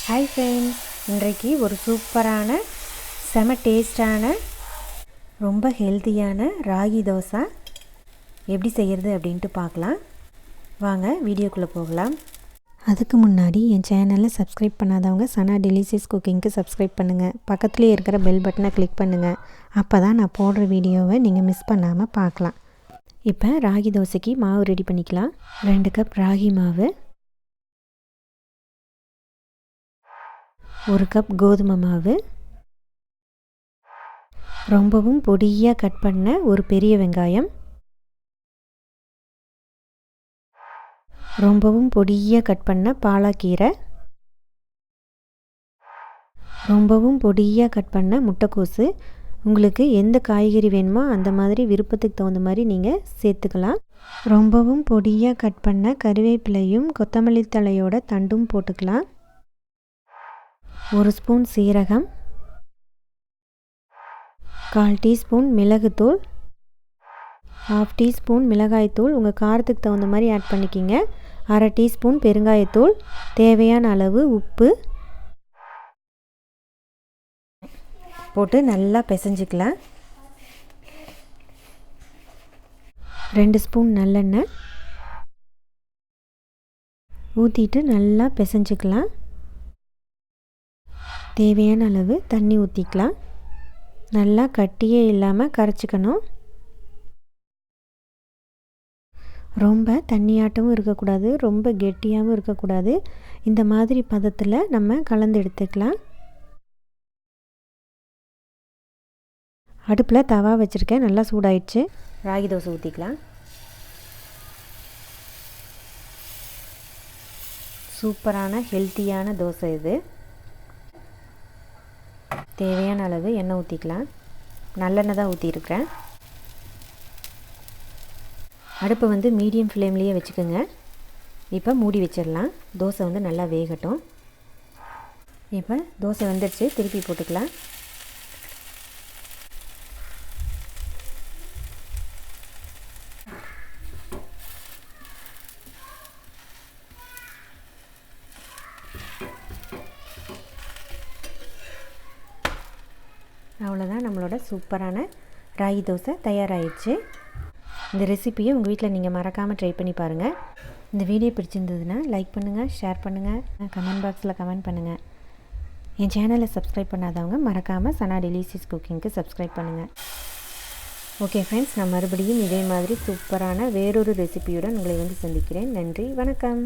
Hi friends, இன்றைக்கு ஒரு சூப்பரான செம டேஸ்டான ரொம்ப ஹெல்த்தியான ராகி தோசை எப்படி செய்கிறது அப்படின்ட்டு பார்க்கலாம். வாங்க வீடியோக்குள்ளே போகலாம். அதுக்கு முன்னாடி என் சேனலை சப்ஸ்கிரைப் பண்ணாதவங்க சனா டெலிஷியஸ் குக்கிங்க்கு சப்ஸ்கிரைப் பண்ணுங்கள். பக்கத்துலேயே இருக்கிற பெல் பட்டனை கிளிக் பண்ணுங்கள். அப்போ தான் நான் போடுற வீடியோவை நீங்கள் மிஸ் பண்ணாமல் பார்க்கலாம். இப்போ ராகி தோசைக்கு மாவு ரெடி பண்ணிக்கலாம். 2 கப் ராகி மாவு, 1 கப் கோதுமை மாவு, ரொம்பவும் பொடியாக கட் பண்ண ஒரு பெரிய வெங்காயம், ரொம்பவும் பொடியாக கட் பண்ண பாலாக்கீரை, ரொம்பவும் பொடியாக கட் பண்ண முட்டைக்கோசு. உங்களுக்கு எந்த காய்கறி வேணுமோ அந்த மாதிரி விருப்பத்துக்கு தகுந்த மாதிரி நீங்கள் சேர்த்துக்கலாம். ரொம்பவும் பொடியாக கட் பண்ண கறிவேப்பிலையும் கொத்தமல்லி தழையோட தண்டும் போட்டுக்கலாம். 1 ஸ்பூன் சீரகம், 1/4 டீஸ்பூன் மிளகுத்தூள், 1/2 டீஸ்பூன் மிளகாய்த்தூள், உங்கள் காரத்துக்கு தகுந்த மாதிரி ஆட் பண்ணிக்கிங்க. 1/2 டீஸ்பூன் பெருங்காயத்தூள், தேவையான அளவு உப்பு போட்டு நல்லா பிசைஞ்சிக்கலாம். 2 ஸ்பூன் நல்லெண்ணெய் ஊற்றிட்டு நல்லா பிசைஞ்சிக்கலாம். தேவையான அளவு தண்ணி ஊற்றிக்கலாம். நல்லா கட்டியே இல்லாமல் கரைச்சிக்கணும். ரொம்ப தண்ணியாட்டமும் இருக்கக்கூடாது, ரொம்ப கெட்டியாகவும் இருக்கக்கூடாது. இந்த மாதிரி பதத்தில் நம்ம கலந்து எடுத்துக்கலாம். அடுப்பில் தவா வச்சுருக்கேன், நல்லா சூடாயிடுச்சு. ராகி தோசை ஊற்றிக்கலாம். சூப்பரான ஹெல்த்தியான தோசை இது. தேவையான அளவு எண்ணெய் ஊற்றிக்கலாம். நல்லெண்ணெய் தான் ஊற்றிருக்கிறேன். அடுப்பை வந்து மீடியம் ஃப்ளேம்லேயே வச்சுக்கோங்க. இப்போ மூடி வச்சிடலாம். தோசை வந்து நல்லா வேகட்டும். இப்போ தோசை வந்துடுச்சு, திருப்பி போட்டுக்கலாம். அவ்வளோதான், நம்மளோட சூப்பரான ராகி தோசை தயாராகிடுச்சு. இந்த ரெசிப்பியை உங்கள் வீட்டில் நீங்கள் மறக்காமல் ட்ரை பண்ணி பாருங்கள். இந்த வீடியோ பிடிச்சிருந்ததுன்னா லைக் பண்ணுங்கள், ஷேர் பண்ணுங்கள், கமெண்ட் பாக்ஸில் கமெண்ட் பண்ணுங்கள். என் சேனலை சப்ஸ்கிரைப் பண்ணாதவங்க மறக்காமல் சனா டெலிஷியஸ் குக்கிங்க்கு சப்ஸ்கிரைப் பண்ணுங்கள். ஓகே ஃப்ரெண்ட்ஸ், நான் மறுபடியும் இதே மாதிரி சூப்பரான வேறொரு ரெசிபியுடன் உங்களை வந்து சந்திக்கிறேன். நன்றி, வணக்கம்.